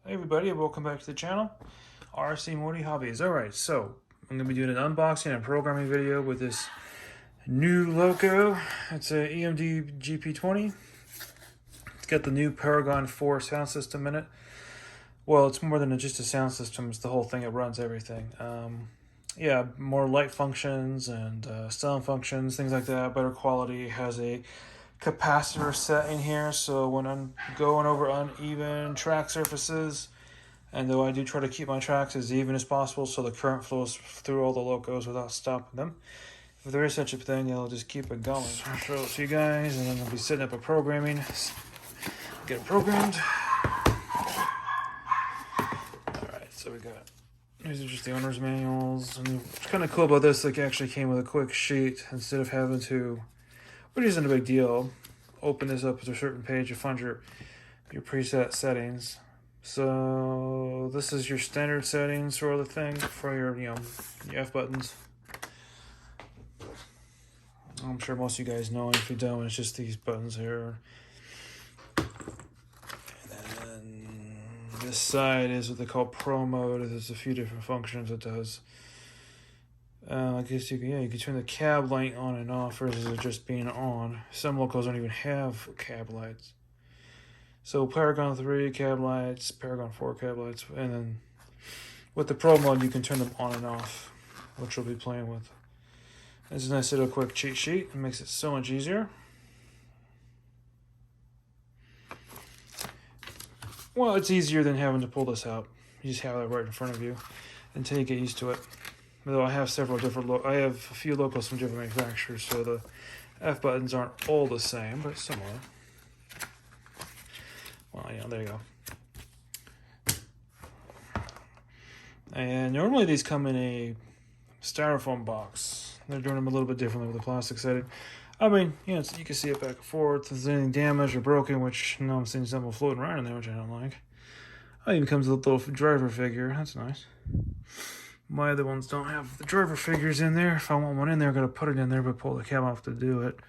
Hey everybody, and welcome back to the channel, RC Morty Hobbies. Alright, so I'm going to be doing an unboxing and programming video with this new loco. It's a EMD GP20. It's got the new Paragon 4 sound system in it. Well, it's more than just a sound system, it's the whole thing. It runs everything. Yeah, more light functions and sound functions, things like that, better quality. It has a capacitor set in here, so when I'm going over uneven track surfaces, and though I do try to keep my tracks as even as possible so the current flows through all the locos without stopping them, if there is such a thing, it'll just keep it going. So I'll show it to you guys, and then I'll be setting up a programming, get it programmed. Alright, so we got, these are just the owner's manuals, and what's kind of cool about this, like, it actually came with a quick sheet instead of having to, which isn't a big deal, open this up to a certain page, you find your preset settings. So this is your standard settings sort of thing for your, your F buttons. I'm sure most of you guys know, and if you don't, it's just these buttons here. And then this side is what they call Pro Mode. There's a few different functions it does. I guess you can turn the cab light on and off versus it just being on. Some locals don't even have cab lights. So Paragon 3 cab lights, Paragon 4 cab lights, and then with the Pro mode you can turn them on and off, which we'll be playing with. This is a nice little quick cheat sheet. It makes it so much easier. Well, it's easier than having to pull this out. You just have it right in front of you until you get used to it. Although I have several different, I have a few locals from different manufacturers, so the F buttons aren't all the same, but similar. Well, there you go. And normally these come in a styrofoam box. They're doing them a little bit differently with the plastic setting. I mean, you can see it back and forth. If there's anything damaged or broken, which I'm seeing something floating around in there, which I don't like. Oh, it even comes with a little driver figure. That's nice. My other ones don't have the driver figures in there. If I want one in there, I'm going to put it in there, but pull the cab off to do it.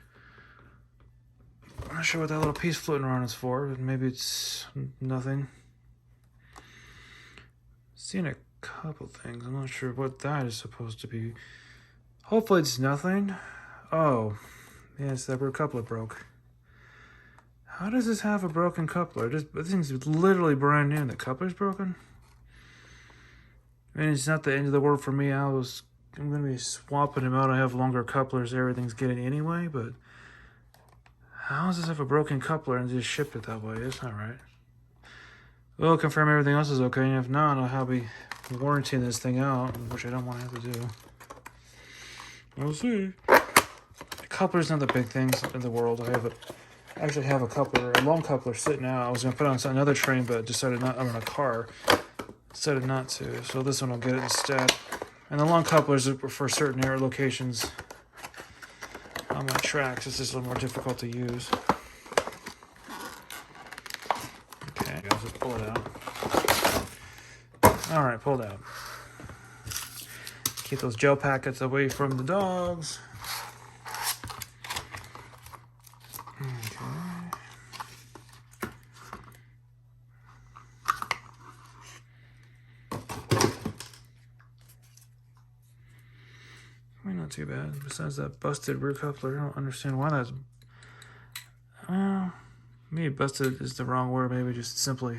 I'm not sure what that little piece floating around is for, but maybe it's nothing. Seen a couple things. I'm not sure what that is supposed to be. Hopefully it's nothing. Oh, yes, that coupler broke. How does this have a broken coupler? This thing's literally brand new. The coupler's broken. I mean, it's not the end of the world for me. I'm going to be swapping them out. I have longer couplers. Everything's getting anyway, but how does this have a broken coupler and just shipped it that way? It's not right. We'll confirm everything else is okay, and if not, I'll be warranting this thing out, which I don't want to have to do. We'll see. The coupler's not the big things in the world. I actually have a coupler, a long coupler sitting out. I was going to put it on another train, but decided not, I'm in a car. Decided not to, so this one will get it instead. And the long couplers are for certain air locations on my tracks. It's just a little more difficult to use. Okay, I'll just pull it out. Alright, pulled out. Keep those gel packets away from the dogs. Okay. Not too bad. Besides that busted rear coupler, I don't understand why that's... maybe busted is the wrong word. Maybe just simply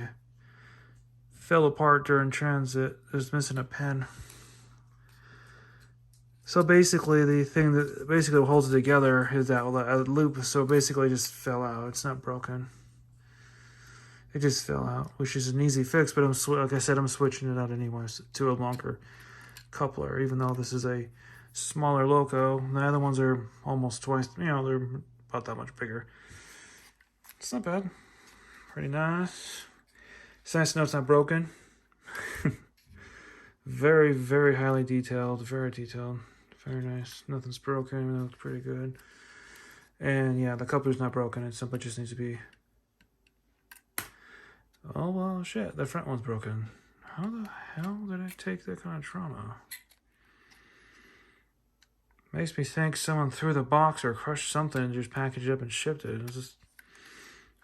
fell apart during transit. It's missing a pin. So basically, the thing that basically holds it together is that loop. So basically, it just fell out. It's not broken. It just fell out, which is an easy fix. But like I said, I'm switching it out anyways to a longer coupler, even though this is a smaller loco. The other ones are almost twice, they're about that much bigger. It's not bad. Pretty nice. It's nice to know it's not broken. Very, very highly detailed. Very detailed. Very nice. Nothing's broken. It looks pretty good. And yeah, the coupler's not broken. It simply just needs to be... Oh, well, shit. The front one's broken. How the hell did I take that kind of trauma? Makes me think someone threw the box or crushed something and just packaged it up and shipped it. It's just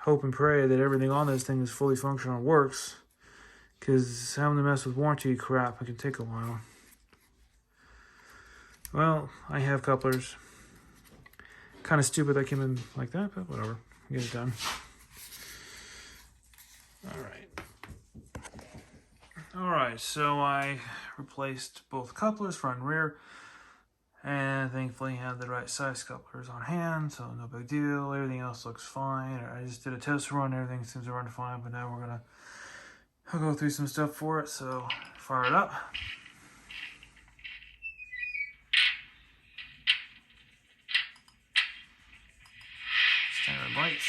hope and pray that everything on this thing is fully functional and works. because having to mess with warranty crap, it can take a while. Well, I have couplers. Kind of stupid that came in like that, but whatever. Get it done. Alright, so I replaced both couplers, front and rear, and thankfully had the right size couplers on hand, so no big deal. Everything else looks fine. I just did a test run, everything seems to run fine, but now we're gonna go through some stuff for it, so fire it up. Standard lights.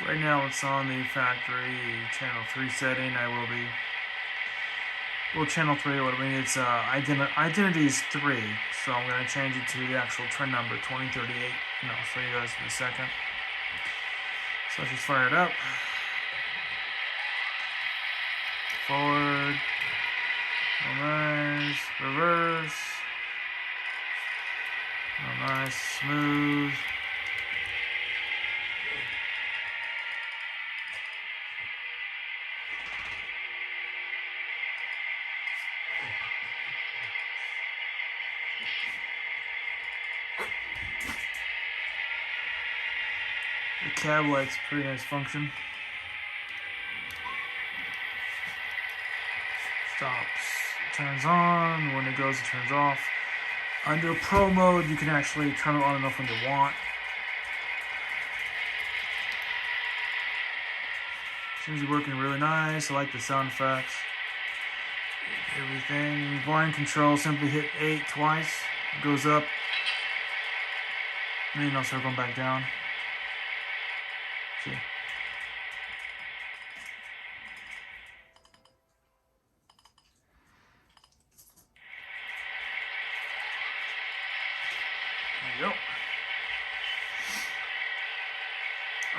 Right now it's on the factory channel 3 setting. I will be, well, channel 3, what I mean, it's identity is 3, so I'm going to change it to the actual trend number 2038, and I'll show you guys in a second. So let's just fire it up. Forward, real nice, reverse, real nice, smooth. The cab light's a pretty nice function. Stops, turns on, when it goes it turns off. Under Pro mode you can actually turn it on and off when you want. Seems to be working really nice. I like the sound effects. Everything. Volume control, simply hit 8 twice. It goes up. And then I'll start going back down. See? There you go.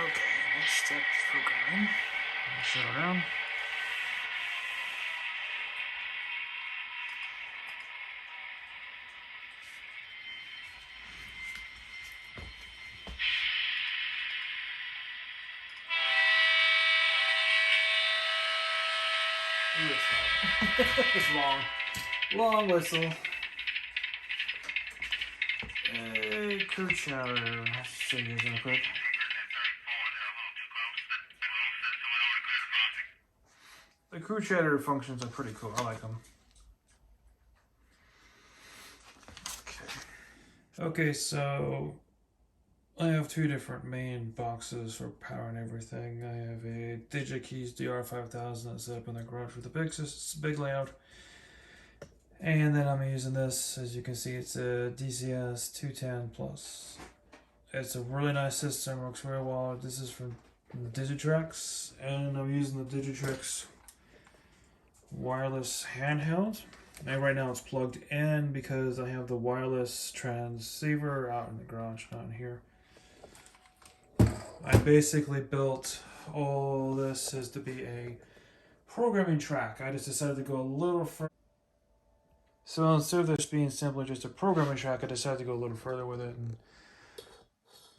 Okay, next step is programming. Settle down. It's long whistle. Hey, crew chatter. Let's show you guys real quick. The crew chatter functions are pretty cool. I like them. Okay, so I have two different main boxes for power and everything. I have a DigiKeys DR5000 that's set up in the garage with a big layout. And then I'm using this, as you can see, it's a DCS 210 Plus. It's a really nice system, works very well. This is from Digitrax, and I'm using the Digitrax wireless handheld. And right now it's plugged in because I have the wireless transceiver out in the garage, not in here. I basically built all this as to be a programming track. I just decided to go a little further. So instead of this being simply just a programming track, I decided to go a little further with it and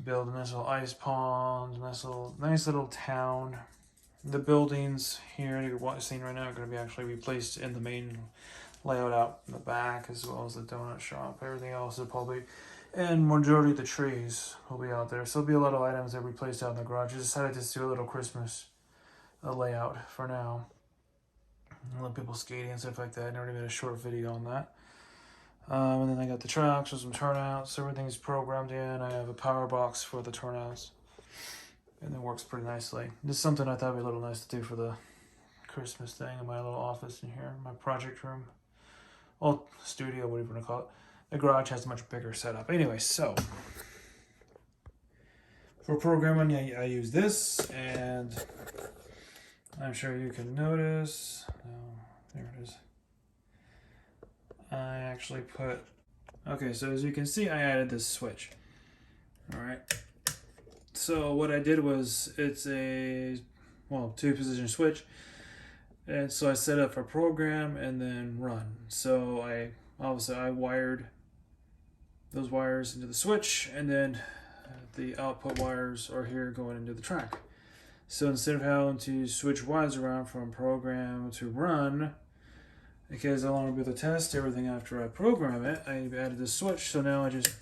build a nice little ice pond, nice little town. The buildings here you're seeing right now are going to be actually replaced in the main layout out in the back, as well as the donut shop. Everything else is probably, and majority of the trees will be out there. So there'll be a lot of items that we placed out in the garage. I decided to do a little Christmas layout for now. A lot of people skating and stuff like that. I already made a short video on that. And then I got the tracks with some turnouts. Everything's programmed in. I have a power box for the turnouts. And it works pretty nicely. This is something I thought would be a little nice to do for the Christmas thing in my little office in here, my project room. Well, studio, whatever you want to call it. The garage has a much bigger setup. Anyway, so for programming, I use this, and I'm sure you can notice. Oh, there it is. I actually put. Okay, so as you can see, I added this switch. All right. So what I did was, it's a, well, 2-position switch. And so I set up for program and then run. So I wired those wires into the switch, and then the output wires are here going into the track. So instead of having to switch wires around from program to run, because I want to be able to test everything after I program it, I added this switch. So now if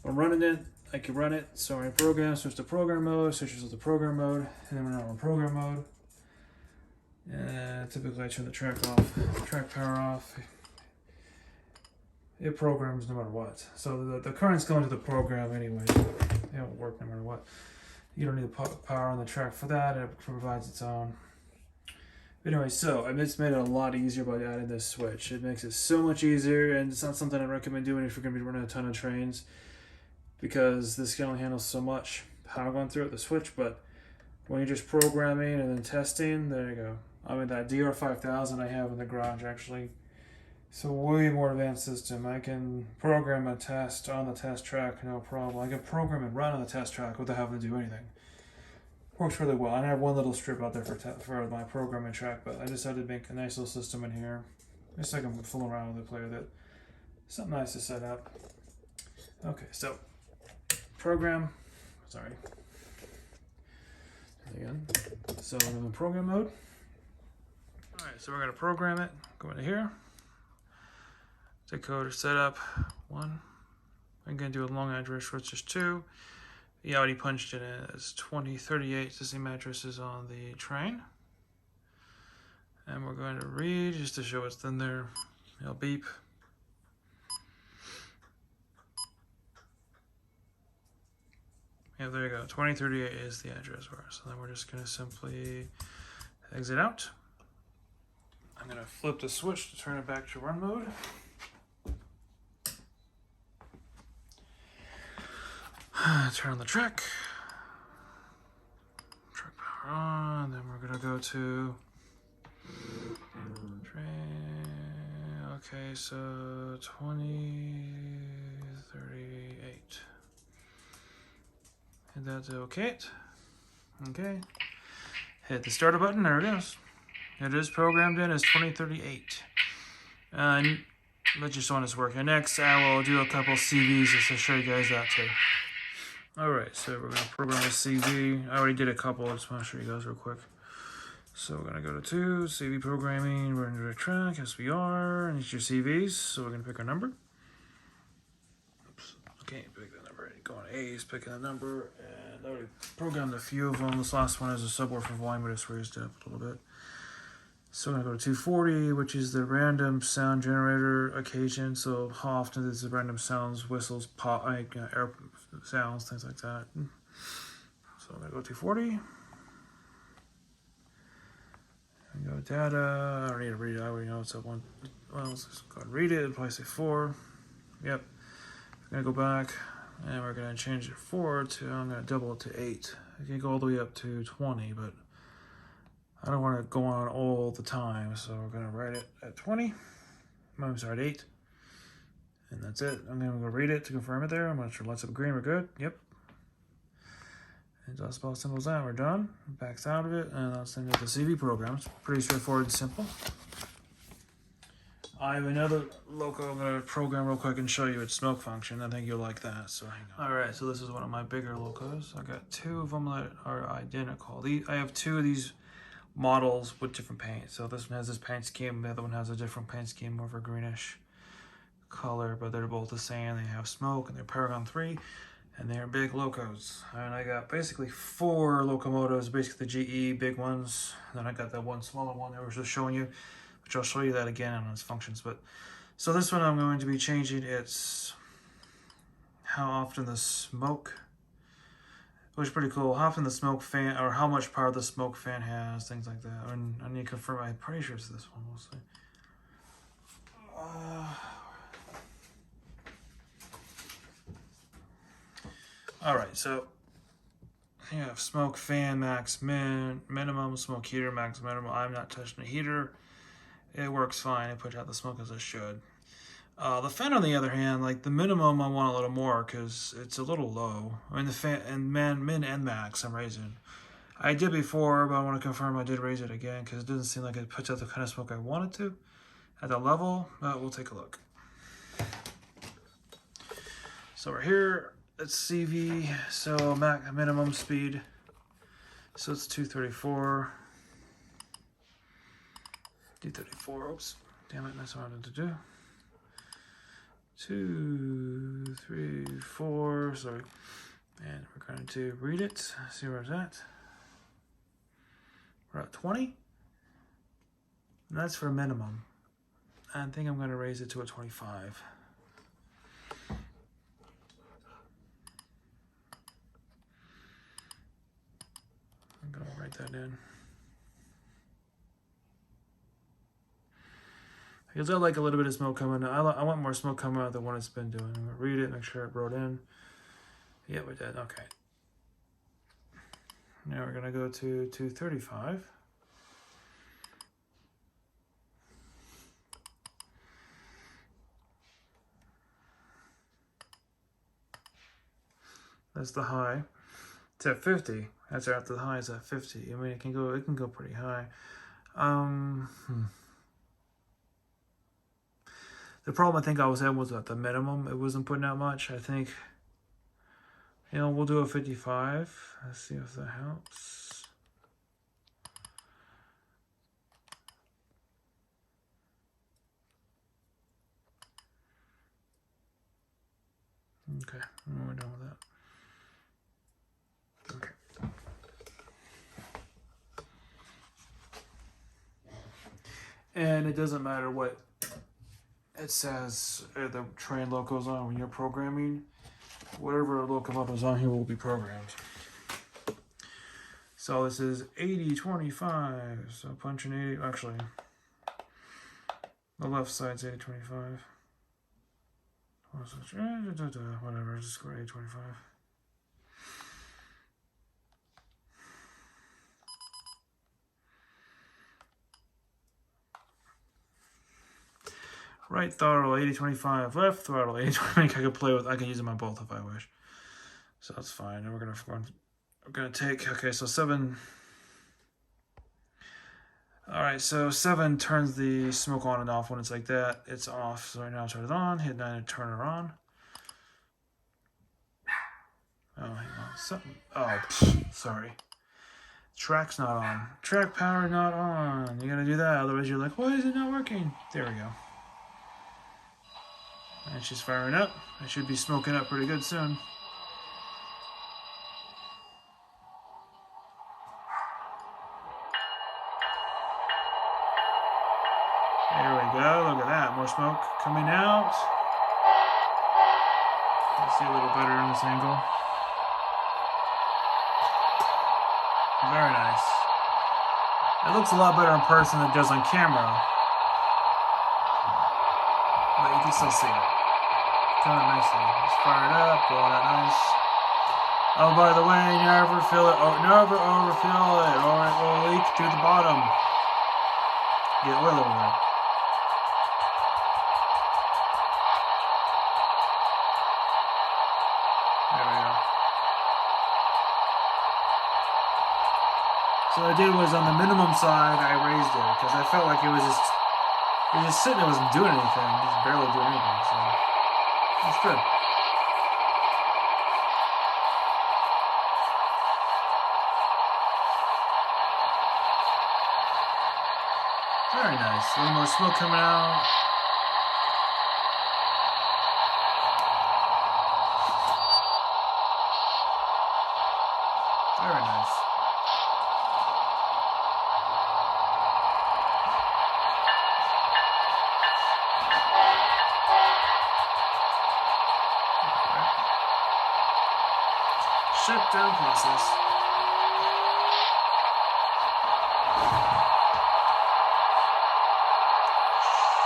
I'm running it, I can run it. So I program, switch to program mode, switches to the program mode, and then when I'm in program mode, typically I turn the track off, track power off. It programs no matter what. So the current's going to the program anyway. It won't work no matter what. You don't need the power on the track for that. It provides its own. But anyway, so it's made it a lot easier by adding this switch. It makes it so much easier, and it's not something I recommend doing if you're going to be running a ton of trains, because this can only handle so much power going through it, the switch. But when you're just programming and then testing, there you go. I mean, that DR5000 I have in the garage, actually, it's a way more advanced system. I can program a test on the test track, no problem. I can program and run on the test track without having to do anything. Works really well. And I have one little strip out there for my programming track, but I decided to make a nice little system in here, just so I can fool around with it, play with it. Something nice to set up. Okay, so program. Sorry. Again. So I'm in program mode. All right, so we're gonna program it. Go into here. Decoder setup 1. I'm going to do a long address, which is 2. He already punched it in as 2038. The same address is on the train. And we're going to read just to show it's in there. It'll beep. Yeah, there you go. 2038 is the address for us. So then we're just going to simply exit out. I'm going to flip the switch to turn it back to run mode. Turn on the track power on, then we're gonna go to train. Okay, so 2038. Hit that to OK. Okay. Hit the starter button, there it is. It is programmed in as 2038. And let's just on this working. Next, I will do a couple CVs just to show you guys that too. Alright, so we're going to program a CV. I already did a couple, I just want to show you guys real quick. So we're going to go to 2, CV programming, we're into the track, yes we are, and it's your CVs, so we're going to pick our number. Oops, okay, pick the number, go on A's, picking the number, and I already programmed a few of them. This last one is a subwoofer volume, but it's raised up a little bit. So we're going to go to 240, which is the random sound generator occasion. So how often does the random sounds, whistles, pop, air sounds, things like that. So I'm going to go 240. And go data. I don't need to read it. I already know it's at 1. Well, let's just go and read it. It'll probably say 4. Yep. We're going to go back, and we're going to change it 4 to, I'm going to double it to 8. I can go all the way up to 20, but I don't want to go on all the time, so we're going to write it at 20. I'm sorry, at 8. And that's it. I'm going to go read it to confirm it there. I'm going to turn lights up green. We're good. Yep. And that's about as simple as that. We're done. Backs out of it, and I'll send it to the CV program. It's pretty straightforward and simple. I have another loco I'm going to program real quick and show you its smoke function. I think you'll like that, so hang on. Alright, so this is one of my bigger locos. I got 2 of them that are identical. I have 2 of these models with different paint. So this one has this paint scheme, the other one has a different paint scheme, more of a greenish color, but they're both the same. They have smoke, and they're Paragon 3, and they're big locos. And I got basically 4 locomotives, basically the GE big ones. And then I got that one smaller one that I was just showing you, which I'll show you that again on its functions. But so this one I'm going to be changing its how often the smoke, which is pretty cool. How often the smoke fan, or how much power the smoke fan has, things like that. And I need to confirm. I'm pretty sure it's this one. We'll see. All right, so you have smoke fan max minimum, smoke heater max minimum. I'm not touching the heater. It works fine. It puts out the smoke as it should. The fan, on the other hand, like the minimum, I want a little more because it's a little low. I mean, the fan and min and max, I'm raising. I did before, but I want to confirm I did raise it again because it doesn't seem like it puts out the kind of smoke I want it to at that level. But we'll take a look. So we're here. It's CV. So max minimum speed. So it's 234. 234. Oops. Damn it, that's what I wanted to do. 2, 3, 4. Sorry. And we're going to read it. See where it's at. We're at 20. And that's for minimum. I think I'm going to raise it to a 25. I'm going to write that in. Because I like a little bit of smoke coming out. I want more smoke coming out than what it's been doing. I'm going to read it, make sure it wrote in. Yeah, we did. Okay. Now we're going to go to 235. That's the high. It's at 50. That's after the high is at 50. I mean, it can go pretty high. The problem I think I was having was at the minimum. It wasn't putting out much. I think, you know, we'll do a 55. Let's see if that helps. Okay, we're done with that. Okay. And it doesn't matter what it says the train loco's on when you're programming. Whatever locomotive is on here will be programmed. So this is 80-25. So punching 80. Actually, the left side's 80-25. Whatever, just go 80-25. Right throttle 80-25, left throttle 80-20. I could play with. I can use them on both if I wish. So that's fine. And we're gonna take. Okay, so 7. All right, so 7 turns the smoke on and off when it's like that. It's off. So right now I turn it on. Hit 9 to turn it on. Oh, hang on. Something. Oh, sorry. Track's not on. Track power not on. You gotta do that. Otherwise, you're like, why is it not working? There we go. And she's firing up. I should be smoking up pretty good soon. There we go. Look at that. More smoke coming out. Let's see a little better in this angle. Very nice. It looks a lot better in person than it does on camera. But you can still see it. Coming nicely. It's fired up, blowing out nice. Oh, by the way, never overfill it, or it will leak to the bottom. Get oil over there. There we go. So what I did was on the minimum side, I raised it because I felt like it was just sitting there, wasn't doing anything, just barely doing anything. So that's good. Very nice. A little more smoke coming out. Very nice. Shutdown process.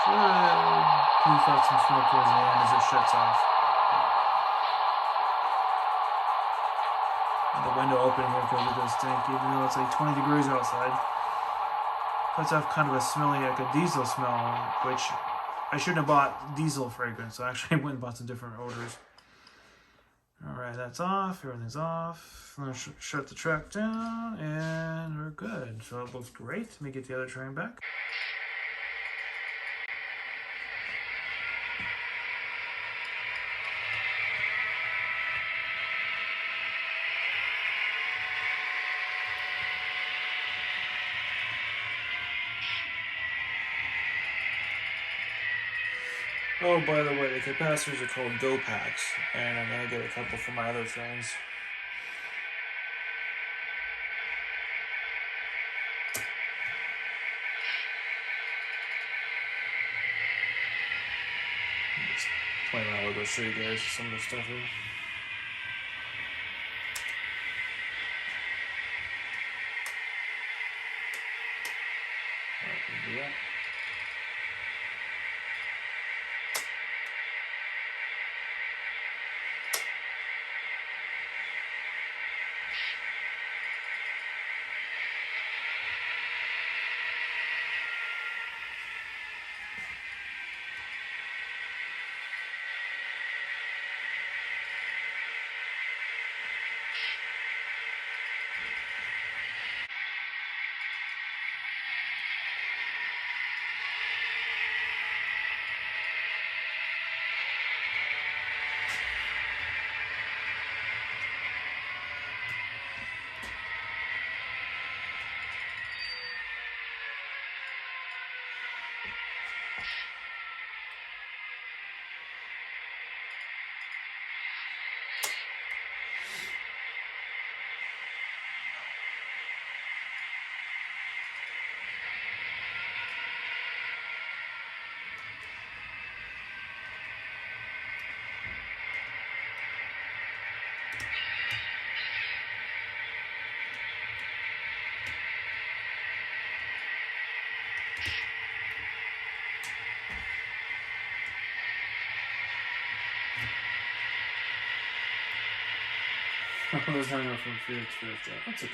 Should poof out some smoke towards the end as it shuts off. And the window open here because it does stink, even though it's like 20 degrees outside. Puts off kind of a smelly, like a diesel smell, which I shouldn't have bought diesel fragrance. So actually, I went and bought some different odors. All right, that's off. Everything's off. I'm gonna shut the track down, and we're good. So it looks great. Let me get the other train back. Oh, by the way, the capacitors are called Go Packs, and I'm gonna get a couple for my other trains. Just play around a little bit, show you guys some of the stuff here. Alright, we can do that. I was hanging up from Felix first. That's okay.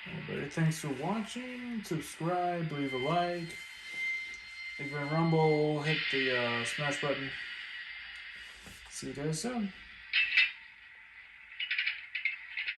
Everybody, thanks for watching. Subscribe, leave a like. If you're in Rumble, hit the smash button. See you guys soon.